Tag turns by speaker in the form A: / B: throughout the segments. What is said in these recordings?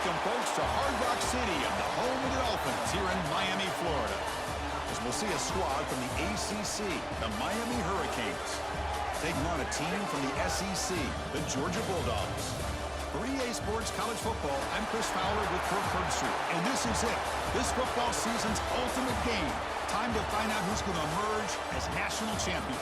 A: Welcome, folks, to Hard Rock City and the home of the Dolphins here in Miami, Florida. As we'll see a squad from the ACC, the Miami Hurricanes, taking on a team from the SEC, the Georgia Bulldogs. For EA Sports College Football, I'm Chris Fowler with Kirk Herbstreit, and this is it. This football season's ultimate game. Time to find out who's going to emerge as national champion.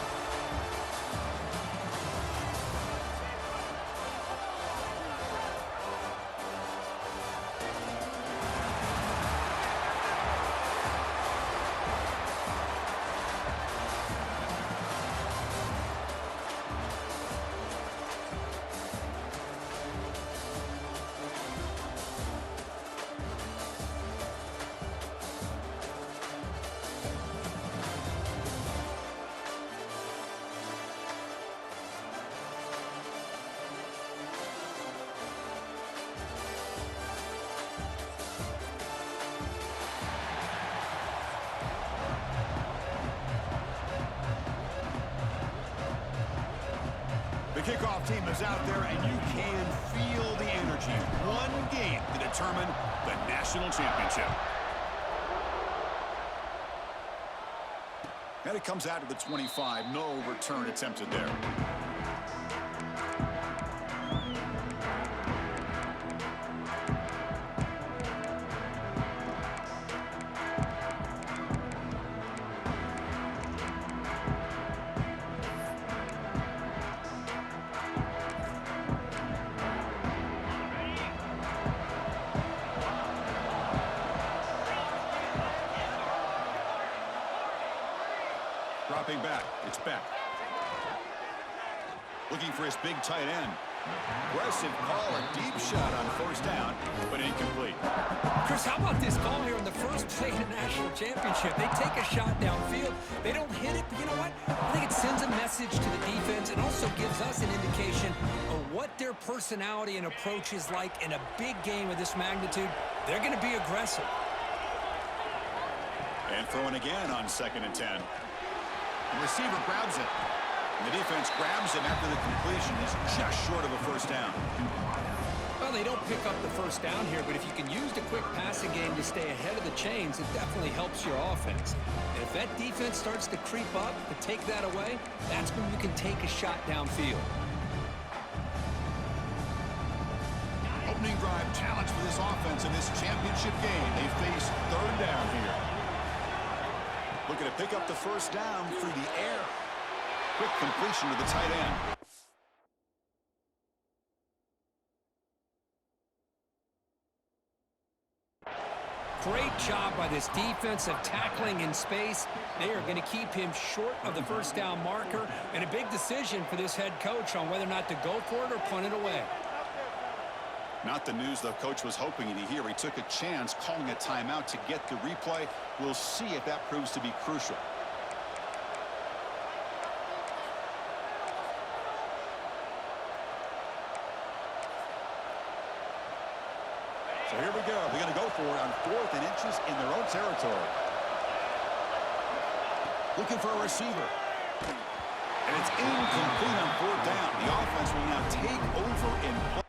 A: The kickoff team is out there, and you can feel the energy. One game to determine the national championship. And it comes out to the 25. No return attempted there. Dropping back. It's back. Looking for his big tight end. Aggressive call, a deep shot on first down, but incomplete.
B: Chris, how about this call here in the first play of the national championship? They take a shot downfield. They don't hit it, but you know what? I think it sends a message to the defense and also gives us an indication of what their personality and approach is like in a big game of this magnitude. They're going to be aggressive.
A: And throwing again on 2nd and 10. The receiver grabs it. And the defense grabs him after the completion. He's just short of a first down.
B: Well, they don't pick up the first down here, but if you can use the quick passing game to stay ahead of the chains, it definitely helps your offense. And if that defense starts to creep up, to take that away, that's when you can take a shot downfield.
A: Opening drive challenge for this offense in this championship game. They face 3rd down here. Looking to pick up the first down through the air. Quick completion to the tight end.
B: Great job by this defensive tackling in space. They are going to keep him short of the first down marker. And a big decision for this head coach on whether or not to go for it or punt it away.
A: Not the news the coach was hoping to hear. He took a chance calling a timeout to get the replay. We'll see if that proves to be crucial. So here we go. They're going to go for it on 4th and inches in their own territory. Looking for a receiver. And it's incomplete on 4th down. The offense will now take over and play.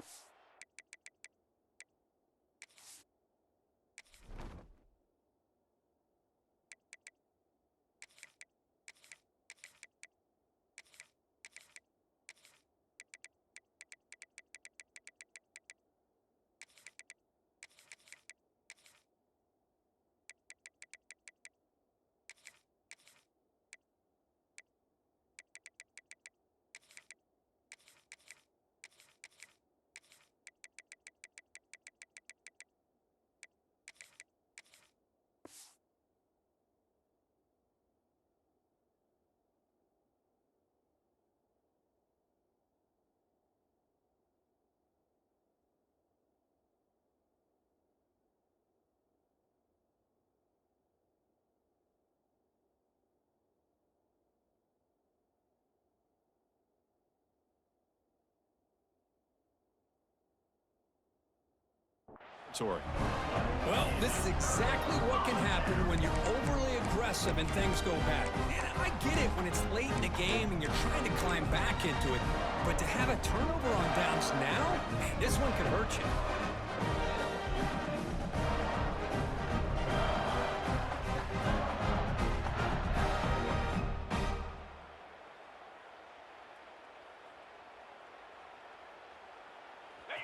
B: Well, this is exactly what can happen when you're overly aggressive and things go bad. And I get it when it's late in the game and you're trying to climb back into it. But to have a turnover on downs now, man, this one could hurt you.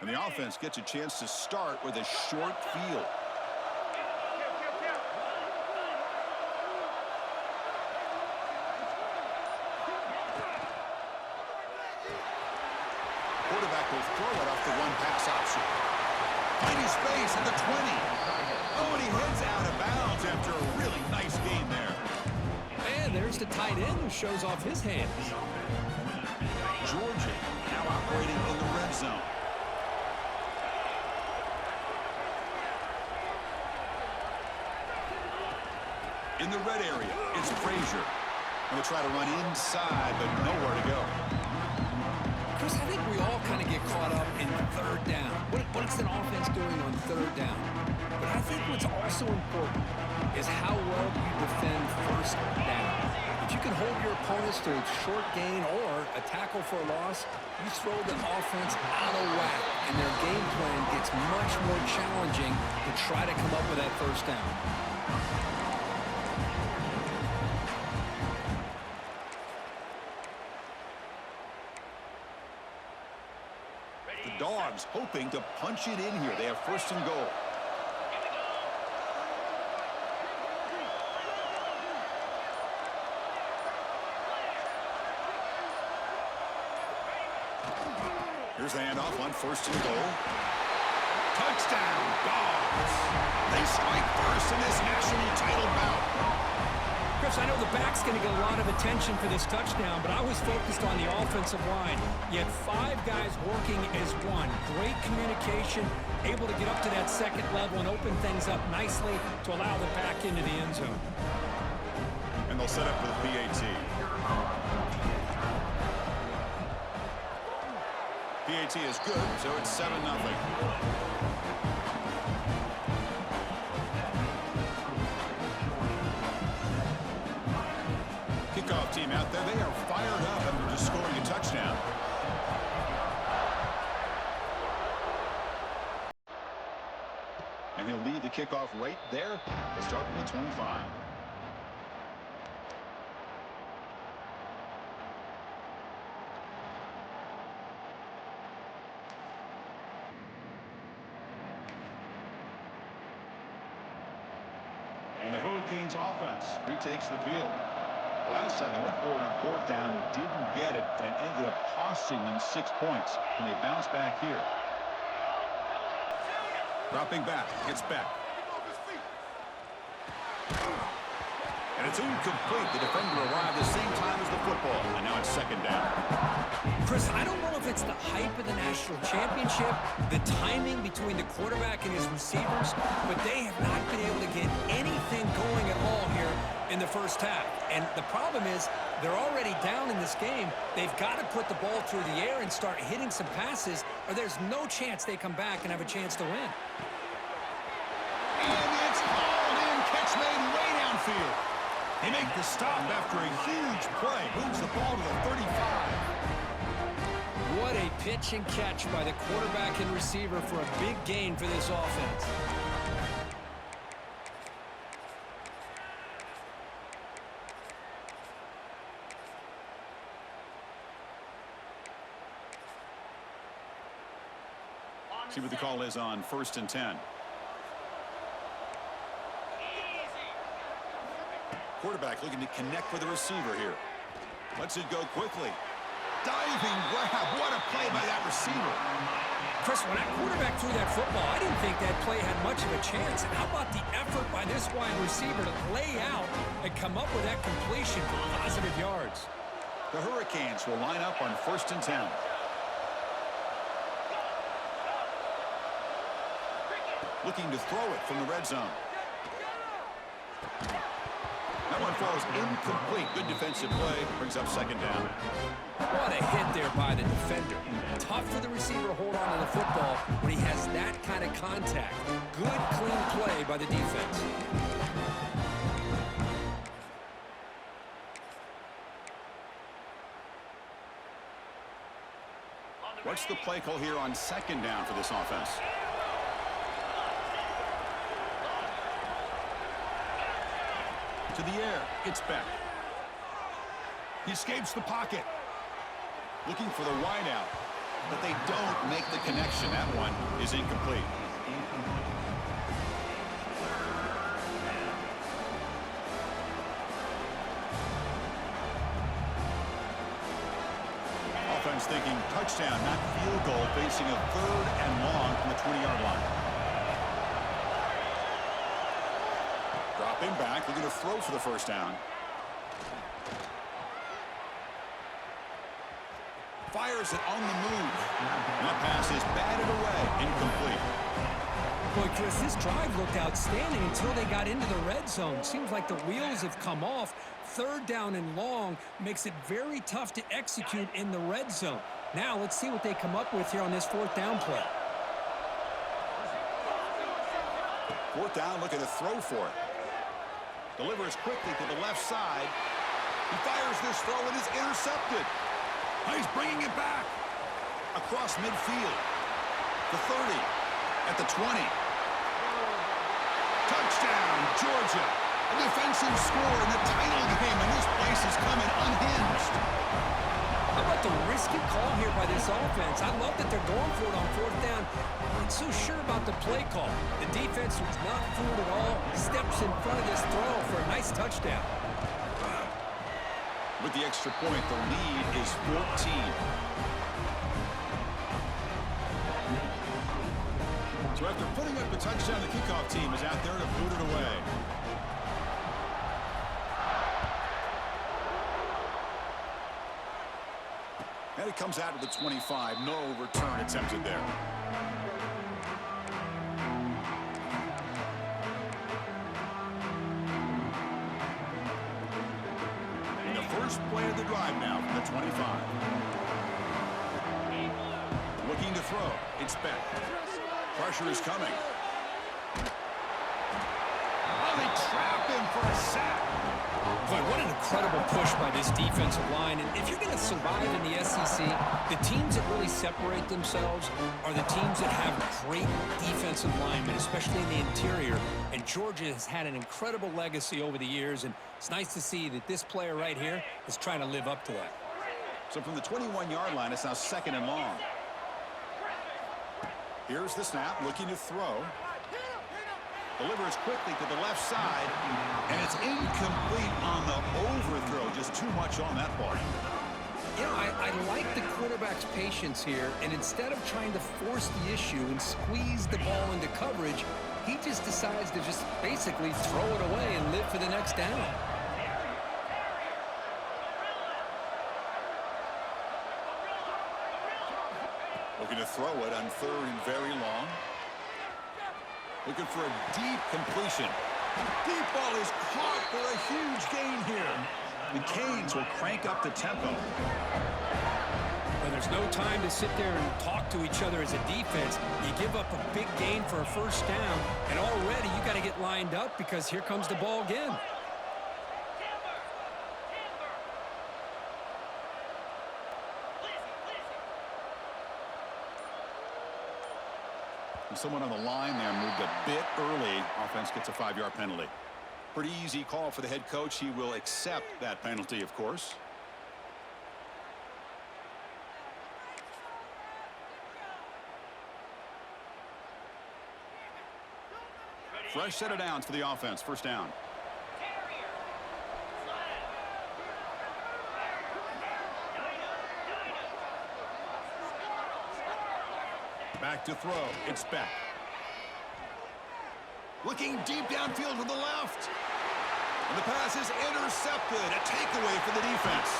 A: And the offense gets a chance to start with a short field. Quarterback will throw it off the one-pass option. Finding space at the 20. Oh, and he heads out of bounds after a really nice game there.
B: And there's the tight end who shows off his hands.
A: Georgia now operating in the red zone. In the red area, it's Frazier. Going to try to run inside, but nowhere to go.
B: Chris, I think we all kind of get caught up in third down. What's an offense doing on third down? But I think what's also important is how well you defend first down. If you can hold your opponents to a short gain or a tackle for a loss, you throw the offense out of whack, and their game plan gets much more challenging to try to come up with that first down.
A: The Dogs hoping to punch it in here. They have first and goal. Here's the handoff on first and goal. Touchdown, Dogs. They strike first in this national title bout.
B: Chris, I know the back's going to get a lot of attention for this touchdown, but I was focused on the offensive line. You had 5 guys working as one. Great communication, able to get up to that second level and open things up nicely to allow the back into the end zone.
A: And they'll set up for the PAT. PAT is good, so it's 7-0. Kickoff team out there, they are fired up after just scoring a touchdown. And he'll lead the kickoff right there. They start from the 25. And the Hurricanes offense retakes the field. Last time they went forward on fourth down, didn't get it, and ended up costing them 6 points. And they bounce back here. Dropping back, gets back. And it's incomplete. The defender arrived the same time as the football, and now it's second down.
B: Chris, I don't know if it's the hype of the national championship, the timing between the quarterback and his receivers, but they have not been able to get anything going at all here in the first half. And the problem is they're already down in this game. They've got to put the ball through the air and start hitting some passes, or there's no chance they come back and have a chance to win.
A: And it's hauled in. Catch made way downfield. They make the stop after a huge play. Moves the ball to the 35.
B: What a pitch and catch by the quarterback and receiver for a big gain for this offense.
A: See what the call is on first and 10. Quarterback looking to connect with the receiver here. Lets it go quickly. Diving grab. What a play by that receiver.
B: Chris, when that quarterback threw that football, I didn't think that play had much of a chance. And how about the effort by this wide receiver to lay out and come up with that completion for positive yards?
A: The Hurricanes will line up on first and 10. Looking to throw it from the red zone. That one falls incomplete. Good defensive play. Brings up second down.
B: What a hit there by the defender. Tough for the receiver to hold on to the football when he has that kind of contact. Good, clean play by the defense.
A: What's the play call here on second down for this offense? To the air, it's Beck. He escapes the pocket. Looking for the wideout. but they don't make the connection. That one is incomplete. Offense thinking touchdown, not field goal, facing a 3rd and long from the 20-yard line. Dropping back, they're going to throw for the first down. Fires it on the move. That pass is batted away, incomplete.
B: Boy, Chris, this drive looked outstanding until they got into the red zone. Seems like the wheels have come off. 3rd down and long makes it very tough to execute in the red zone. Now let's see what they come up with here on this 4th down play.
A: 4th down, looking to throw for it. Delivers quickly to the left side. He fires this throw and is intercepted. He's bringing it back across midfield. The 30, at the 20. Touchdown, Georgia. A defensive score in the title game, and this place is coming unhinged.
B: How about the risky call here by this offense? I love that they're going for it on 4th down. I'm not so sure about the play call. The defense was not fooled at all. Steps in front of this throw for a nice touchdown.
A: With the extra point, the lead is 14. So after putting up the touchdown, the kickoff team is out there to boot it away. And it comes out to the 25. No return attempted there. And the first play of the drive now from the 25. Looking to throw. It's Beck. Pressure is coming. Oh, they trap him for a sack.
B: Boy, what an incredible push by this defensive line. And if you're going to survive in the SEC, the teams that really separate themselves are the teams that have great defensive linemen, especially in the interior. And Georgia has had an incredible legacy over the years, and it's nice to see that this player right here is trying to live up to that.
A: So from the 21-yard line, it's now 2nd and long. Here's the snap, looking to throw. Delivers quickly to the left side, and it's incomplete on the overthrow. Just too much on that ball.
B: You know, I like the quarterback's patience here, and instead of trying to force the issue and squeeze the ball into coverage, he just decides to just basically throw it away and live for the next down.
A: Looking to throw it on 3rd and very long. Looking for a deep completion. Deep ball is caught for a huge gain here. The Canes will crank up the tempo.
B: Well, there's no time to sit there and talk to each other as a defense. You give up a big gain for a first down, and already you got to get lined up because here comes the ball again.
A: Someone on the line there moved a bit early. Offense gets a 5-yard penalty. Pretty easy call for the head coach. He will accept that penalty, of course. Fresh set of downs for the offense. First down. Back to throw. It's Beck. Looking deep downfield to the left. And the pass is intercepted. A takeaway for the defense.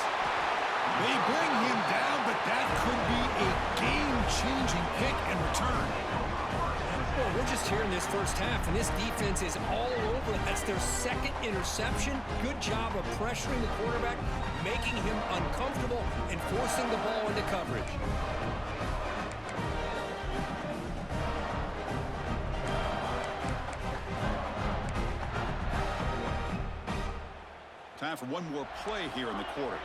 A: They bring him down, but that could be a game-changing pick and return.
B: Well, we're just here in this first half, and this defense is all over it. That's their 2nd interception. Good job of pressuring the quarterback, making him uncomfortable, and forcing the ball into coverage.
A: Time for one more play here in the quarter.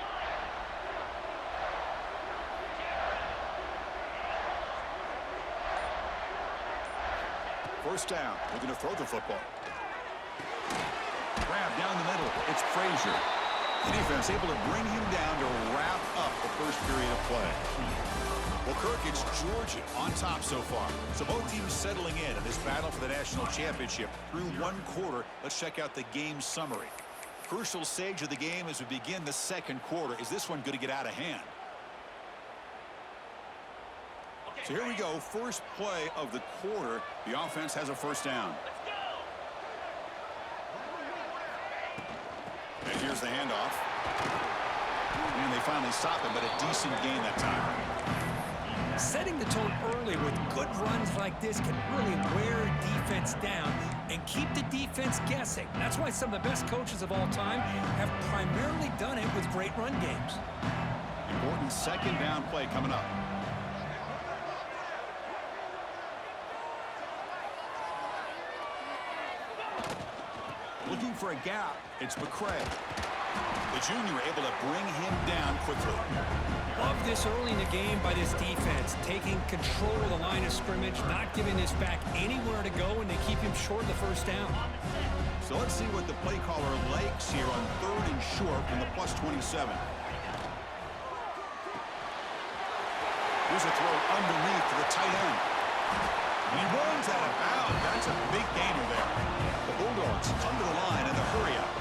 A: First down. Looking to throw the football. Grab down the middle. It's Frazier. The defense able to bring him down to wrap up the first period of play. Well, Kirk, it's Georgia on top so far. So both teams settling in this battle for the national championship through one quarter. Let's check out the game summary. Crucial stage of the game as we begin the second quarter. Is this one going to get out of hand? So here we go. First play of the quarter. The offense has a first down. And here's the handoff. And they finally stop it, but a decent gain that time.
B: Setting the tone early with good runs like this can really wear defense down and keep the defense guessing. That's why some of the best coaches of all time have primarily done it with great run games.
A: Important second down play coming up. Looking for a gap. It's McCray. The junior able to bring him down quickly.
B: Love this early in the game by this defense, taking control of the line of scrimmage, not giving this back anywhere to go, and they keep him short of the first down.
A: So let's see what the play caller likes here on 3rd and short from the +27. Here's a throw underneath to the tight end. And he runs out of bounds. That's a big gainer there. The Bulldogs come to the line in the hurry-up.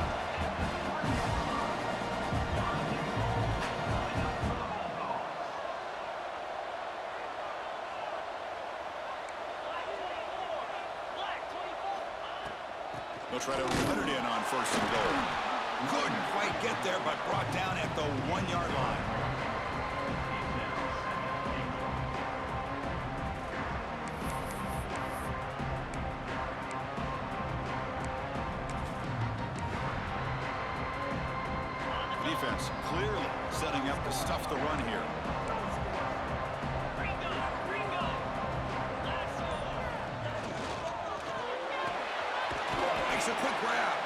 A: They'll try to run it in on 1st and goal. Couldn't quite get there, but brought down at the 1-yard line. Defense clearly setting up to stuff the run here. Makes a quick grab.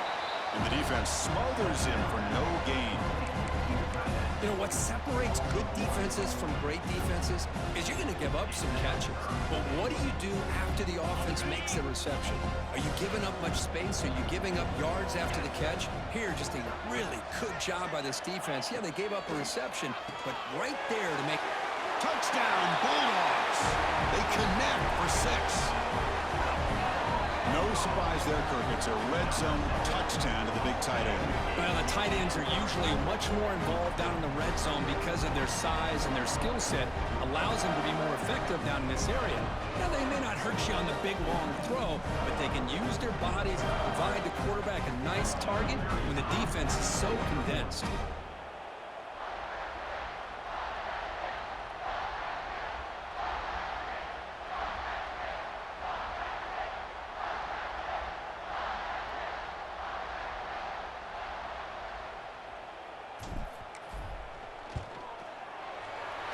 A: And the defense smothers him for no gain.
B: You know, what separates good defenses from great defenses is you're going to give up some catches. But what do you do after the offense makes a reception? Are you giving up much space? Are you giving up yards after the catch? Here, just a really good job by this defense. Yeah, they gave up a reception, but right there to make...
A: Touchdown, Bulldogs. They connect for 6. No surprise there, Kirk. It's a red zone touchdown to the big tight end.
B: Well, the tight ends are usually much more involved down in the red zone because of their size and their skill set allows them to be more effective down in this area. Now, they may not hurt you on the big, long throw, but they can use their bodies to provide the quarterback a nice target when the defense is so condensed.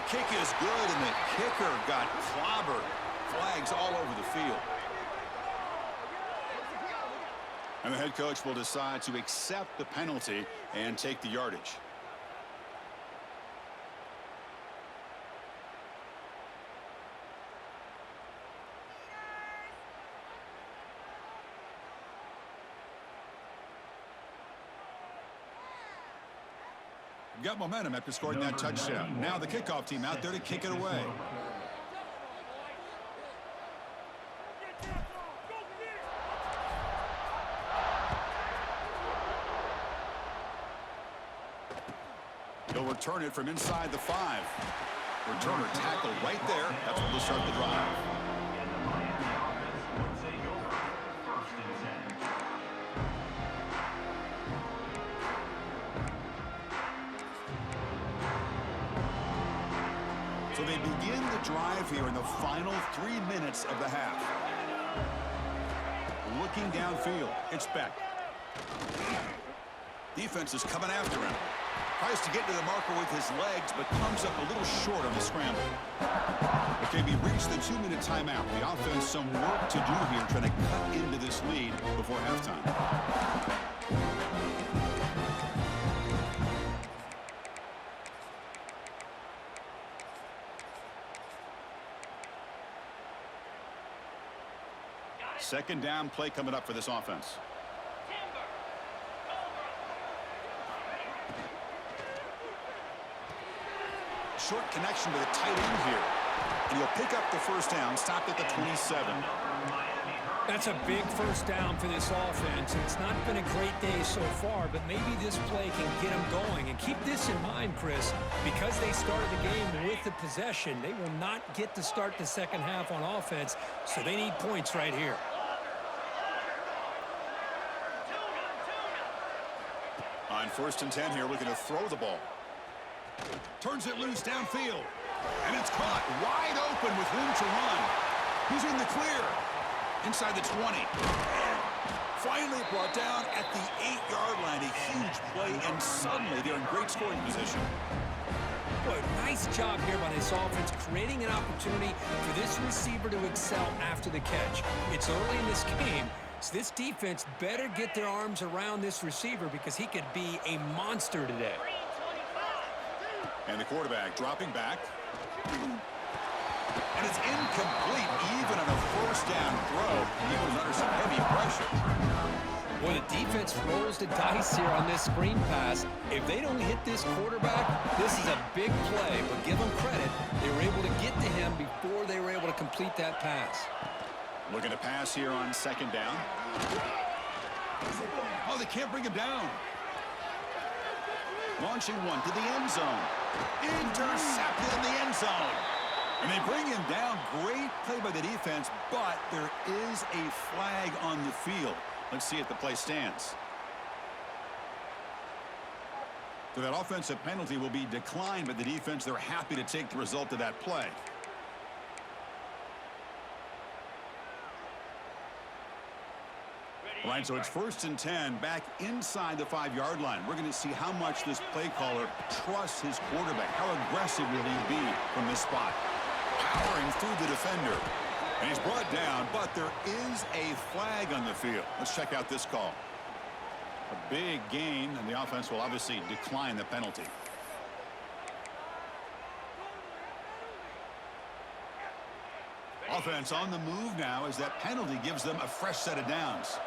A: Kick is good, and the kicker got clobbered. Flags all over the field. And the head coach will decide to accept the penalty and take the yardage. Got momentum after scoring that touchdown. Now the kickoff team out there to kick it away. He'll return it from inside the 5. Returner tackled right there. That's where they'll start the drive. So they begin the drive here in the final 3 minutes of the half. Looking downfield, it's Beck. Defense is coming after him. Tries to get to the marker with his legs, but comes up a little short on the scramble. Okay, we reached the 2-minute timeout. The offense some work to do here, trying to cut into this lead before halftime. Second down play coming up for this offense. short connection to the tight end here. And he'll pick up the first down, stopped at the 27.
B: That's a big first down for this offense. It's not been a great day so far, but maybe this play can get them going. And keep this in mind, Chris, because they started the game with the possession, they will not get to start the second half on offense, so they need points right here.
A: On 1st and 10 here, looking to throw the ball. Turns it loose downfield. And it's caught wide open with room to run. He's in the clear. Inside the 20. Finally brought down at the 8-yard line. A huge play, and suddenly they're in great scoring position.
B: Boy, nice job here by this offense, creating an opportunity for this receiver to excel after the catch. It's early in this game, so this defense better get their arms around this receiver because he could be a monster today.
A: And the quarterback dropping back. And it's incomplete, even on a first down throw. He was under some heavy pressure.
B: Boy, the defense rolls the dice here on this screen pass. If they don't hit this quarterback, this is a big play. But give them credit, they were able to get to him before they were able to complete that pass.
A: Looking to pass here on 2nd down. Oh, they can't bring him down. Launching one to the end zone. Intercepted in the end zone. And they bring him down. Great play by the defense, but there is a flag on the field. Let's see if the play stands. So that offensive penalty will be declined by the defense. They're happy to take the result of that play. All right, so it's 1st and 10 back inside the 5-yard line. We're going to see how much this play caller trusts his quarterback. How aggressive will he be from this spot? Powering through the defender. And he's brought down, but there is a flag on the field. Let's check out this call. A big gain, and the offense will obviously decline the penalty. Offense on the move now as that penalty gives them a fresh set of downs.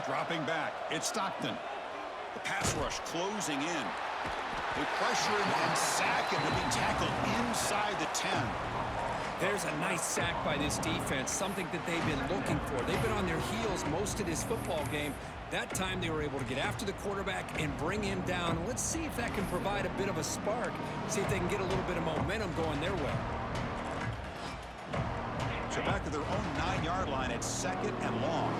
A: Dropping back, it's Stockton. The pass rush closing in. They pressure him and sack him to be tackled inside the 10.
B: There's a nice sack by this defense, something that they've been looking for. They've been on their heels most of this football game. That time they were able to get after the quarterback and bring him down. Let's see if that can provide a bit of a spark, see if they can get a little bit of momentum going their way.
A: So back to their own 9-yard line at 2nd and long.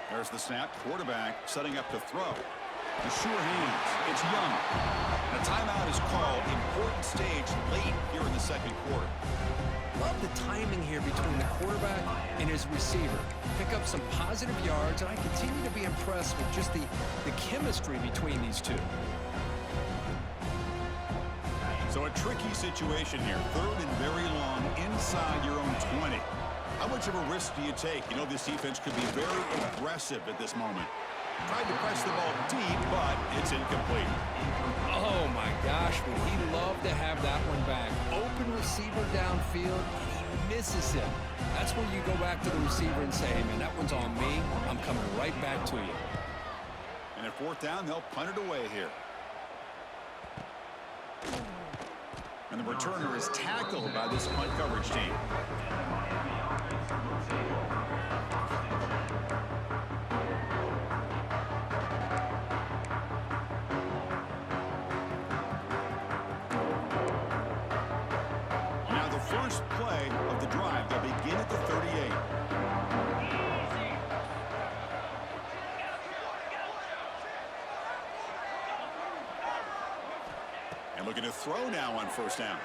A: There's the snap. Quarterback setting up to throw. The sure hands. It's Young. And a timeout is called. Important stage late here in the 2nd quarter.
B: Love the timing here between the quarterback and his receiver. Pick up some positive yards, and I continue to be impressed with just the chemistry between these two.
A: So a tricky situation here. 3rd and very long inside your own 20. How much of a risk do you take? You know, this defense could be very aggressive at this moment. Tried to press the ball deep, but it's incomplete.
B: Oh, my gosh, would he love to have that one back. Open receiver downfield, and he misses him. That's where you go back to the receiver and say, hey, man, that one's on me. I'm coming right back to you.
A: And at 4th down, they'll punt it away here. And the returner is tackled by this punt coverage team. Now the first play of the drive, they'll begin at the 38. And looking to throw now on 1st down.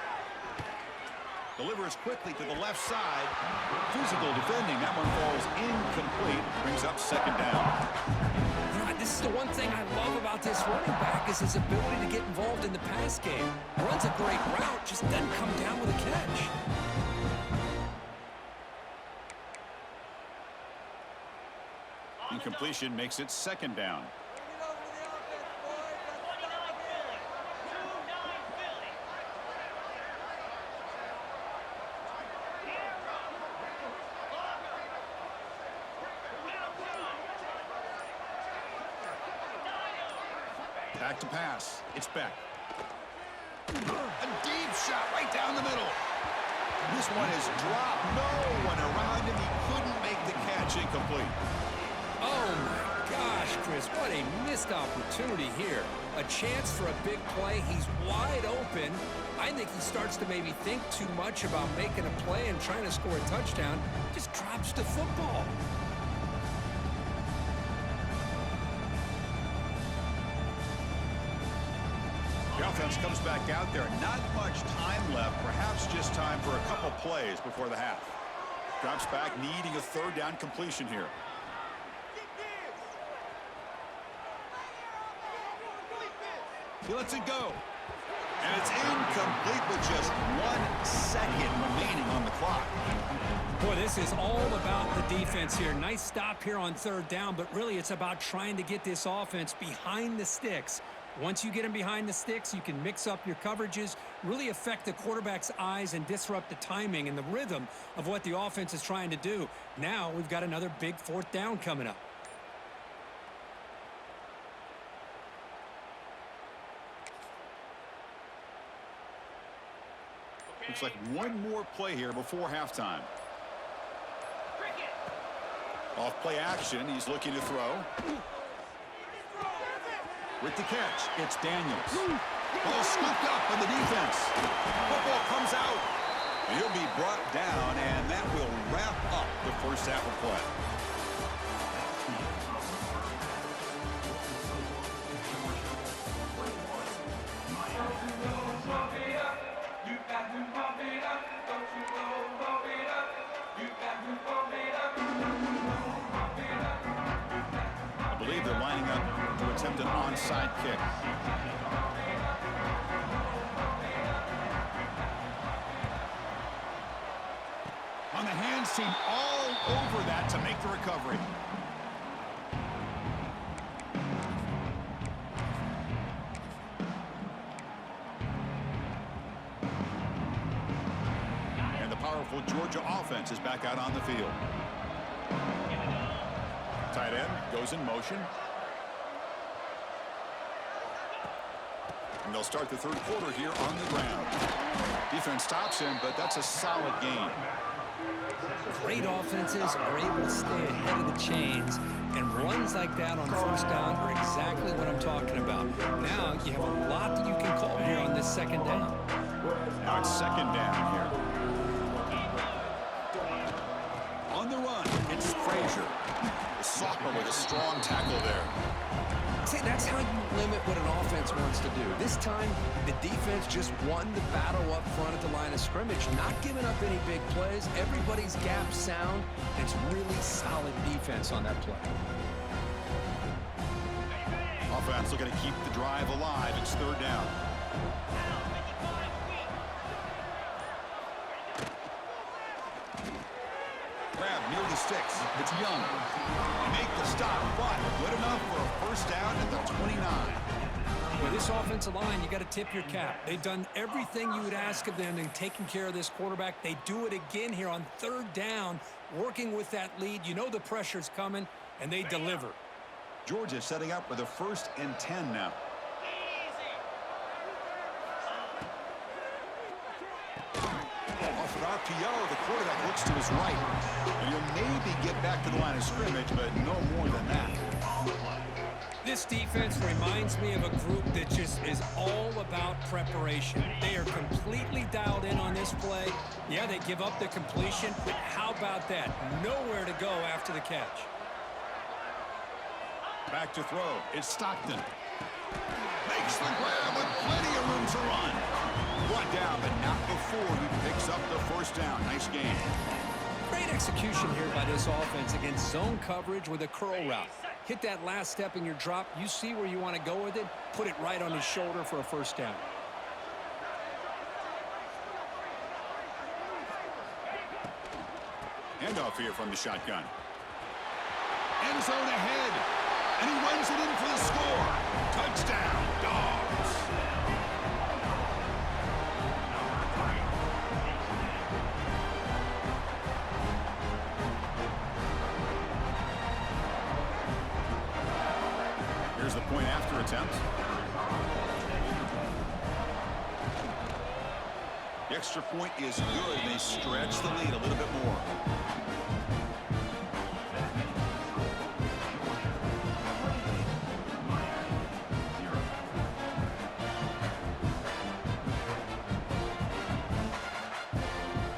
A: Delivers quickly to the left side. Physical defending. That one falls incomplete. Brings up 2nd down.
B: This is the one thing I love about this running back is his ability to get involved in the pass game. Runs a great route, just doesn't come down with a catch.
A: Incompletion makes it 2nd down. Back to pass. It's Beck. A deep shot right down the middle. This one is dropped. No one around him. He couldn't make the catch. Incomplete.
B: Oh, my gosh, Chris, what a missed opportunity here. A chance for a big play. He's wide open. I think he starts to maybe think too much about making a play and trying to score a touchdown. Just drops the football.
A: The offense comes back out there. Not much time left. Perhaps just time for a couple plays before the half. Drops back, needing a third down completion here. He lets it go. And it's incomplete with just 1 second remaining on the clock.
B: Boy, this is all about the defense here. Nice stop here on third down, but really it's about trying to get this offense behind the sticks. Once you get them behind the sticks, you can mix up your coverages, really affect the quarterback's eyes and disrupt the timing and the rhythm of what the offense is trying to do. Now we've got another big fourth down coming up.
A: Looks like one more play here before halftime. Off play action, he's looking to throw. With the catch, it's Daniels. Ball scooped up on the defense. Football comes out. He'll be brought down, and that will wrap up the first half of play. I believe they're lining up to attempt an onside kick. On the hands team all over that to make the recovery. And the powerful Georgia offense is back out on the field. Tight end goes in motion. And they'll start the third quarter here on the ground. Defense stops him, but that's a solid gain.
B: Great offenses are able to stay ahead of the chains, and runs like that on first down are exactly what I'm talking about. Now you have a lot that you can call here on this second down.
A: Now it's second down here. On the run, it's Frazier. The sophomore with a strong tackle there.
B: See, that's how you limit what an offense wants to do. This time, the defense just won the battle up front at the line of scrimmage, not giving up any big plays. Everybody's gap sound. It's really solid defense on that play.
A: Offense looking to keep the drive alive. It's third down. Grab near the sticks. It's Young. They make the stop, but good enough for a first down at the 29.
B: With this offensive line, you got to tip your cap. They've done everything you would ask of them in taking care of this quarterback. They do it again here on third down, working with that lead. You know the pressure's coming, and they deliver.
A: Georgia setting up with a 1st and 10 now. Off an RPO, the quarterback looks to his right. And he'll maybe get back to the line of scrimmage, but no more than that.
B: This defense reminds me of a group that just is all about preparation. They are completely dialed in on this play. Yeah, they give up the completion, but how about that? Nowhere to go after the catch.
A: Back to throw. It's Stockton. Makes the grab with plenty of room to run. Brought down, but not before he picks up the first down. Nice game.
B: Great execution here by this offense against zone coverage with a curl route. Hit that last step in your drop. You see where you want to go with it. Put it right on his shoulder for a first down.
A: Handoff here from the shotgun. End zone ahead. And he runs it in for the score. Touchdown, Dogs. Here's the point after attempt. extra point is good. They stretch the lead a little bit more.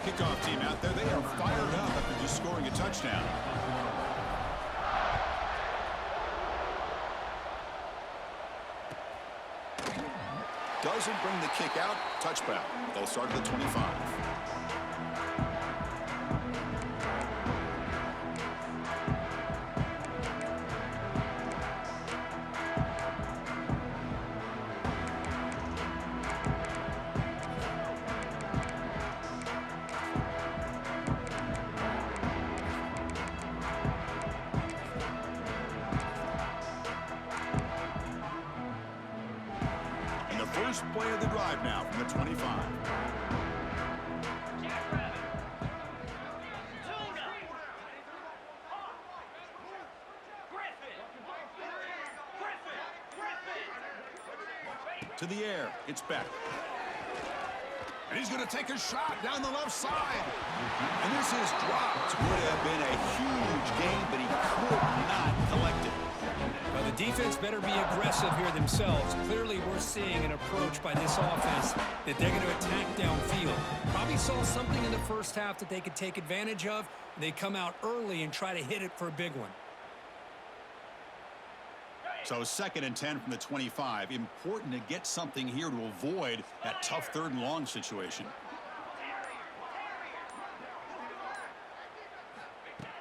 A: Kickoff team out there. They are fired up after just scoring a touchdown. Doesn't bring the kick out. Touchback. They'll start at the 25. First play of the drive now from the 25. To the air, it's Beck. And he's going to take a shot down the left side. And this is dropped. Would have been a huge gain, but he could not collect it.
B: Well, the defense better be aggressive here themselves. Clearly, we're seeing an approach by this offense that they're going to attack downfield. Probably saw something in the first half that they could take advantage of. They come out early and try to hit it for a big one.
A: So 2nd and 10 from the 25. Important to get something here to avoid that tough 3rd and long situation.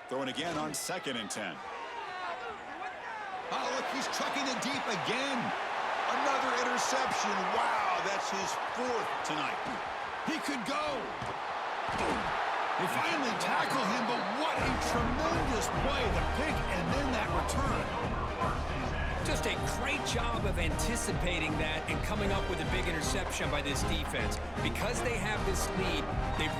A: Throwing again on 2nd and 10. Oh, look, he's trucking it deep again. Another interception. Wow, that's his 4th tonight. He could go. They finally tackle him, but what a tremendous play. The pick and then that return.
B: Just a great job of anticipating that and coming up with a big interception by this defense. Because they have this lead, they've...